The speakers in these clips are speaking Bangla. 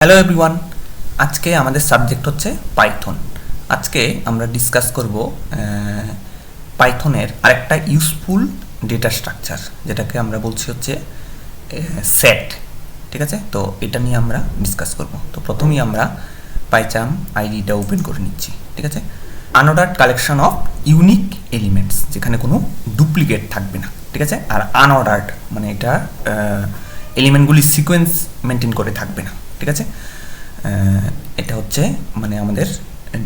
হ্যালো এভরিওয়ান, আজকে আমাদের সাবজেক্ট হচ্ছে পাইথন। আজকে আমরা ডিসকাস করব পাইথনের আরেকটা ইউজফুল ডেটা স্ট্রাকচার, যেটাকে আমরা বলছি হচ্ছে সেট। ঠিক আছে, তো এটা নিয়ে আমরা ডিসকাস করব। তো প্রথমেই আমরা পাইচাম আইডিটা ওপেন করে নিচ্ছি। ঠিক আছে, unordered collection of unique elements, যেখানে কোনো ডুপ্লিকেট থাকবে না। ঠিক আছে, আর আনঅর্ডার্ড মানে এটা এলিমেন্টগুলি সিকোয়েন্স মেনটেন করে থাকবে না। ঠিক আছে, এটা হচ্ছে মানে আমাদের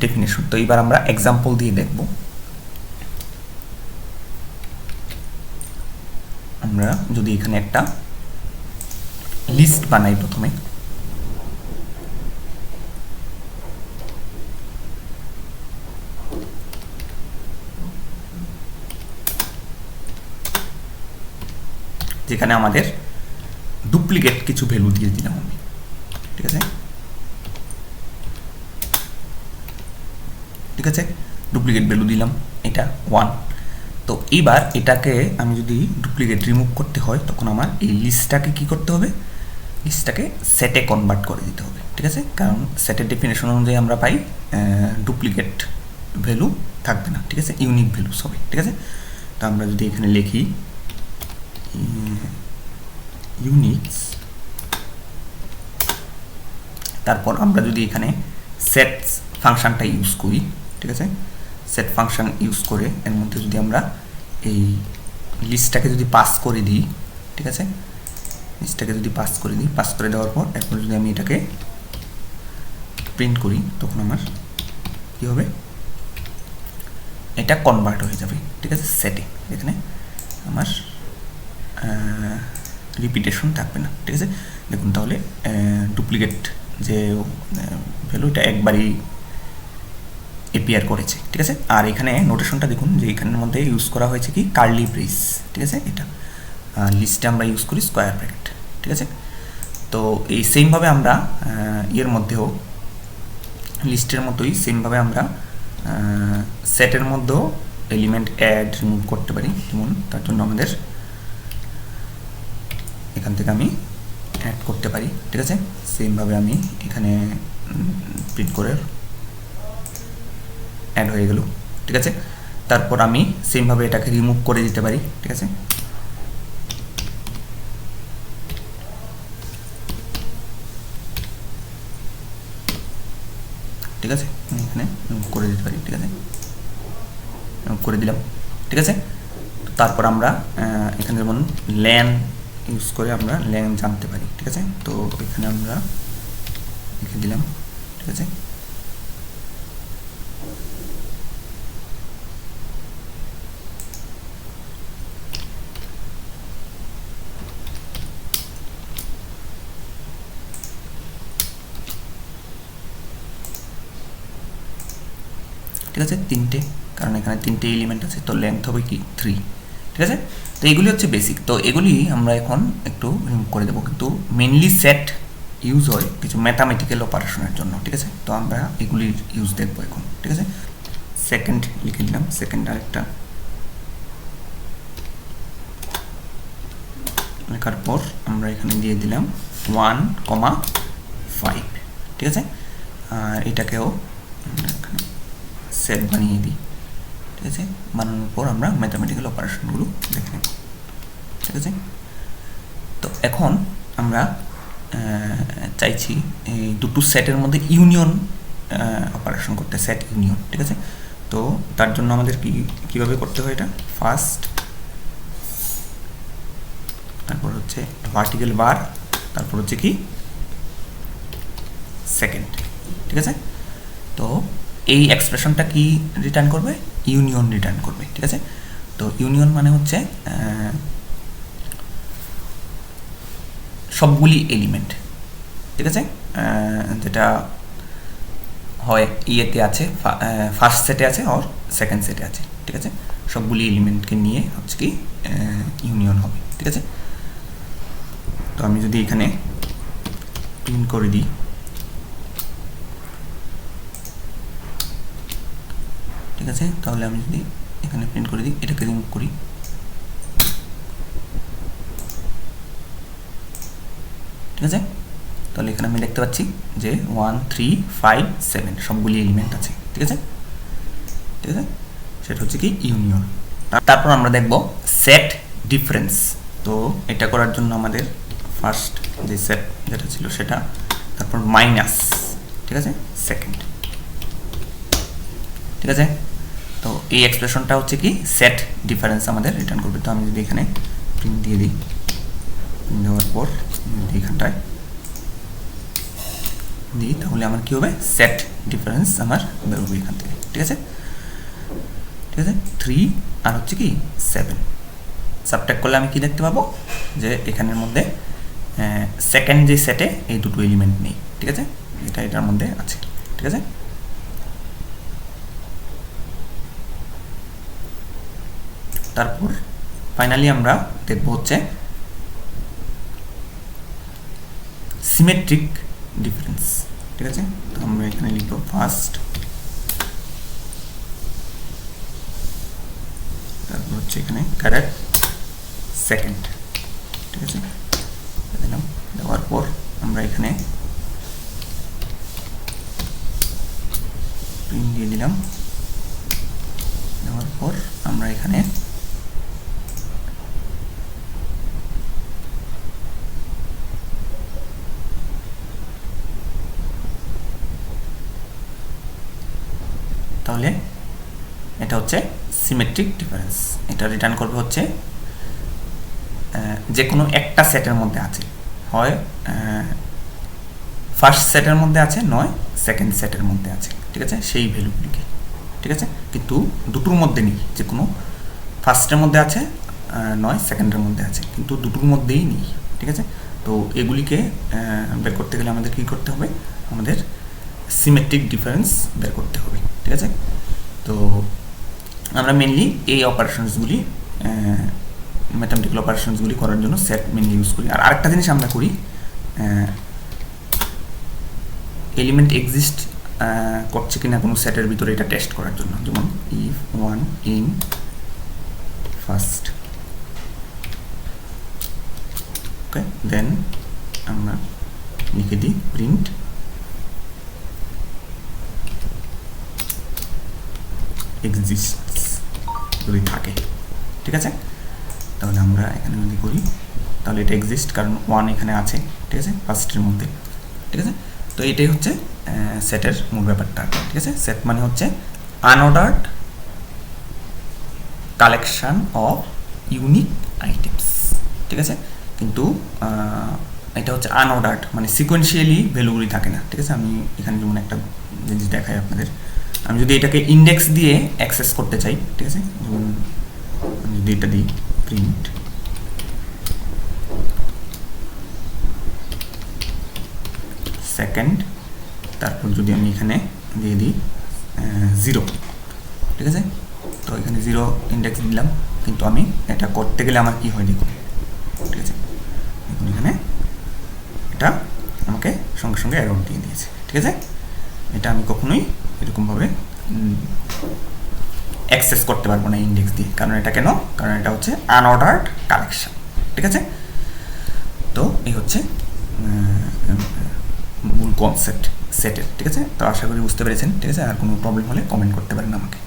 ডেফিনেশন। তো এবার আমরা এক্সাম্পল দিয়ে দেখব। আমরা যদি এখানে একটা লিস্ট বানাই, প্রথমে যেখানে আমাদের ডুপ্লিকেট কিছু ভ্যালু দিয়ে দিলাম আমি। ঠিক আছে, ঠিক আছে, ডুপ্লিকেট ভ্যালু দিলাম, এটা 1। তো এইবার এটাকে আমি যদি ডুপ্লিকেট রিমুভ করতে হয়, তখন আমার এই লিস্টটাকে কি করতে হবে, লিস্টটাকে সেটে কনভার্ট করে দিতে হবে। ঠিক আছে, কারণ সেটের ডেফিনেশন অনুযায়ী আমরা পাই ডুপ্লিকেট ভ্যালু থাকবে না। ঠিক আছে, ইউনিক ভ্যালুস হবে। ঠিক আছে, তো আমরা যদি এখানে লিখি ইউনিক্স, তারপর আমরা যদি এখানে সেট ফাংশনটা ইউজ করি, ঠিক আছে, সেট ফাংশন ইউজ করে এর মধ্যে যদি আমরা এই লিস্টটাকে যদি পাস করে দিই, ঠিক আছে, লিস্টটাকে যদি পাস করে দিই, পাস করে দেওয়ার পর এরপর যদি আমি এটাকে প্রিন্ট করি, তখন আমার কী হবে, এটা কনভার্ট হয়ে যাবে। ঠিক আছে, সেটে, এখানে আমার রিপিটেশন থাকবে না। ঠিক আছে, দেখুন তাহলে ডুপ্লিকেট যে ভ্যালুটা একবারই এপিয়ার করেছে। ঠিক আছে, আর এখানে নোটেশনটা দেখুন যে এখানের মধ্যে ইউজ করা হয়েছে কি কার্লি ব্রেস। ঠিক আছে, এটা লিস্টে আমরা ইউজ করি স্কোয়ার ব্র্যাকেট। ঠিক আছে, তো এই সেমভাবে আমরা এর মধ্যেও লিস্টের মতোই সেমভাবে আমরা সেটের মধ্যেও এলিমেন্ট অ্যাড রিমুভ করতে পারি। যেমন তার জন্য আমাদের এখান থেকে আমি অ্যাড করতে পারি। ঠিক আছে, সেমভাবে আমি এখানে প্রিন্ট করে অ্যাড হয়ে গেল। ঠিক আছে, তারপর আমি সেমভাবে এটাকে রিমুভ করে দিতে পারি। ঠিক আছে, ঠিক আছে, এখানে রিমুভ করে দিতে পারি। ঠিক আছে, রিমুভ করে দিলাম। ঠিক আছে, তারপর আমরা এখানে যেমন ল্যান ইউজ করে আমরা ল্যান জানতে পারি। ঠিক আছে, তো এখানে আমরা লিখে দিলাম। ঠিক আছে, ঠিক আছে, তিনটে, কারণ এখানে তিনটে এলিমেন্ট আছে, তো লেন্থ হবে কি 3। ঠিক আছে, তো এগুলি হচ্ছে বেসিক। তো এগুলি আমরা এখন একটু রিমুভ করে দেবো, কিন্তু মেনলি সেট ইউজ হয় কিছু ম্যাথামেটিক্যাল অপারেশনের জন্য। ঠিক আছে, তো আমরা এগুলির ইউজ দেখবো এখন। ঠিক আছে, সেকেন্ড লিখে দিলাম, সেকেন্ড আরেকটা লেখার পর আমরা এখানে দিয়ে দিলাম 1,5। ঠিক আছে, আর এটাকেও সেট বানিয়ে দিই। ঠিক আছে, বানানোর পর আমরা ম্যাথামেটিক্যাল অপারেশনগুলো দেখে নেব। ঠিক আছে, তো এখন আমরা চাইছি এই দুটো সেটের মধ্যে ইউনিয়ন অপারেশন করতে, সেট ইউনিয়ন। ঠিক আছে, তো তার জন্য আমাদের কীভাবে করতে হয় এটা, ফার্স্ট, তারপর হচ্ছে ভার্টিক্যাল বার, তারপর হচ্ছে কি সেকেন্ড। ঠিক আছে, তো এই এক্সপ্রেশনটা কি রিটার্ন করবে, ইউনিয়ন রিটার্ন করবে। ঠিক আছে, তো ইউনিয়ন মানে হচ্ছে সবগুলি এলিমেন্ট। ঠিক আছে, যেটা হয় ইয়েতে আছে, ফার্স্ট সেটে আছে আর সেকেন্ড সেটে আছে। ঠিক আছে, সবগুলি এলিমেন্টকে নিয়ে হচ্ছে কি ইউনিয়ন হবে। ঠিক আছে, তো আমি যদি এখানে প্রিন্ট করে দিই, ঠিক আছে, তাহলে আমি যদি এখানে প্রিন্ট করে দিই, এটাকে রিমুভ করি, ঠিক আছে, তাহলে এখানে আমি দেখতে পাচ্ছি যে 1 3 5 7 সবগুলি এলিমেন্ট আছে, ঠিক আছে। ঠিক আছে, সেটা হচ্ছে কি ইউনিয়ন। তারপর আমরা দেখব সেট ডিফারেন্স। তো এটা করার জন্য আমাদের ফার্স্ট যে সেট যেটা ছিল সেটা, তারপর মাইনাস, ঠিক আছে, সেকেন্ড, ঠিক আছে। তো এই এক্সপ্রেশনটা হচ্ছে কি সেট ডিফারেন্স আমাদের রিটার্ন করবে। তো আমি যদি এখানে প্রিন্ট দিয়ে দিই, প্রিন্ট দেওয়ার পর এইখানটায় দিই, তাহলে আমার কি হবে সেট ডিফারেন্স আমার বেরোবে এখান থেকে, ঠিক আছে। ঠিক আছে, 3 আর হচ্ছে কি 7 সাবট্রাক্ট করলে আমি কি দেখতে পাবো যে এখানের মধ্যে সেকেন্ড যে সেটে এই দুটো এলিমেন্ট নেই, ঠিক আছে, এটা এটার মধ্যে আছে, ঠিক আছে। তারপর ফাইনালি আমরা দেখব হচ্ছে সিমেট্রিক ডিফারেন্স, ঠিক আছে। তো আমরা এখানে লিখব ফার্স্ট, তারপর হচ্ছে এখানে কারেক্ট সেকেন্ড, ঠিক আছে, দিলাম। দেওয়ার পর আমরা এখানে প্রিন্ট দিয়ে দিলাম। দেওয়ার পর আমরা এখানে তাহলে এটা হচ্ছে সিমেট্রিক ডিফারেন্স। এটা রিটার্ন করবে হচ্ছে যে কোনো একটা সেটের মধ্যে আছে, হয় ফার্স্ট সেটের মধ্যে আছে, নয় সেকেন্ড সেটের মধ্যে আছে, ঠিক আছে, সেই ভ্যালুগুলিকে, ঠিক আছে। কিন্তু দুটোর মধ্যে নেই, যে কোনো ফার্স্টের মধ্যে আছে, নয় সেকেন্ডের মধ্যে আছে, কিন্তু দুটোর মধ্যেই নেই, ঠিক আছে। তো এগুলিকে বের করতে গেলে আমাদের কী করতে হবে, আমাদের সিমেট্রিক ডিফারেন্স বের করতে হবে, ঠিক আছে। তো আমরা মেনলি এই অপারেশনসগুলি ম্যাথমেটিক্যাল অপারেশনসগুলি করার জন্য সেট মেনলি ইউজ করি। আর আরেকটা জিনিস আমরা করি, এলিমেন্ট এক্সিস্ট করছে কিনা কোনো সেটের ভিতরে এটা টেস্ট করার জন্য, যেমন ইফ 1 ইন ফার্স্ট, ওকে, দেন আমরা লিখে দিই প্রিন্ট এক্সিস্টস যদি থাকে, ঠিক আছে। তাহলে আমরা এখানে যদি করি তাহলে এটা এক্সিস্ট, কারণ 1 এখানে আছে, ঠিক আছে, ফার্স্টের মধ্যে, ঠিক আছে। তো এটাই হচ্ছে সেটের মূল ব্যাপারটা, ঠিক আছে। সেট মানে হচ্ছে unordered collection of unique items, ঠিক আছে। কিন্তু এটা হচ্ছে আনঅর্ডার্ড, মানে সিকোয়েন্সিয়ালি ভ্যালুগুলি থাকে না, ঠিক আছে। আমি এখানে যেমন একটা জিনিস দেখাই আপনাদের, আমি যদি এটাকে ইন্ডেক্স দিয়ে অ্যাক্সেস করতে চাই, ঠিক আছে, যেমন আমি যদি এটা দিই প্রিন্ট সেকেন্ড, তারপর যদি আমি এখানে দিয়ে দিই 0, ঠিক আছে। তো এখানে 0 ইন্ডেক্স দিলাম, কিন্তু আমি এটা করতে গেলে আমার কি হয় দেখুন, ঠিক আছে, দেখুন এখানে এটা আমাকে সঙ্গে সঙ্গে এরর দিয়ে দিয়েছে, ঠিক আছে। এটা আমি কখনোই এরকমভাবে অ্যাক্সেস করতে পারবো না ইন্ডেক্স দিয়ে, কারণ এটা কেন, কারণ এটা হচ্ছে আনঅর্ডার্ড কালেকশন, ঠিক আছে। তো এই হচ্ছে মূল কনসেপ্ট সেটের, ঠিক আছে। তো আশা করি বুঝতে পেরেছেন, ঠিক আছে। আর কোনো প্রবলেম হলে কমেন্ট করতে পারেন আমাকে।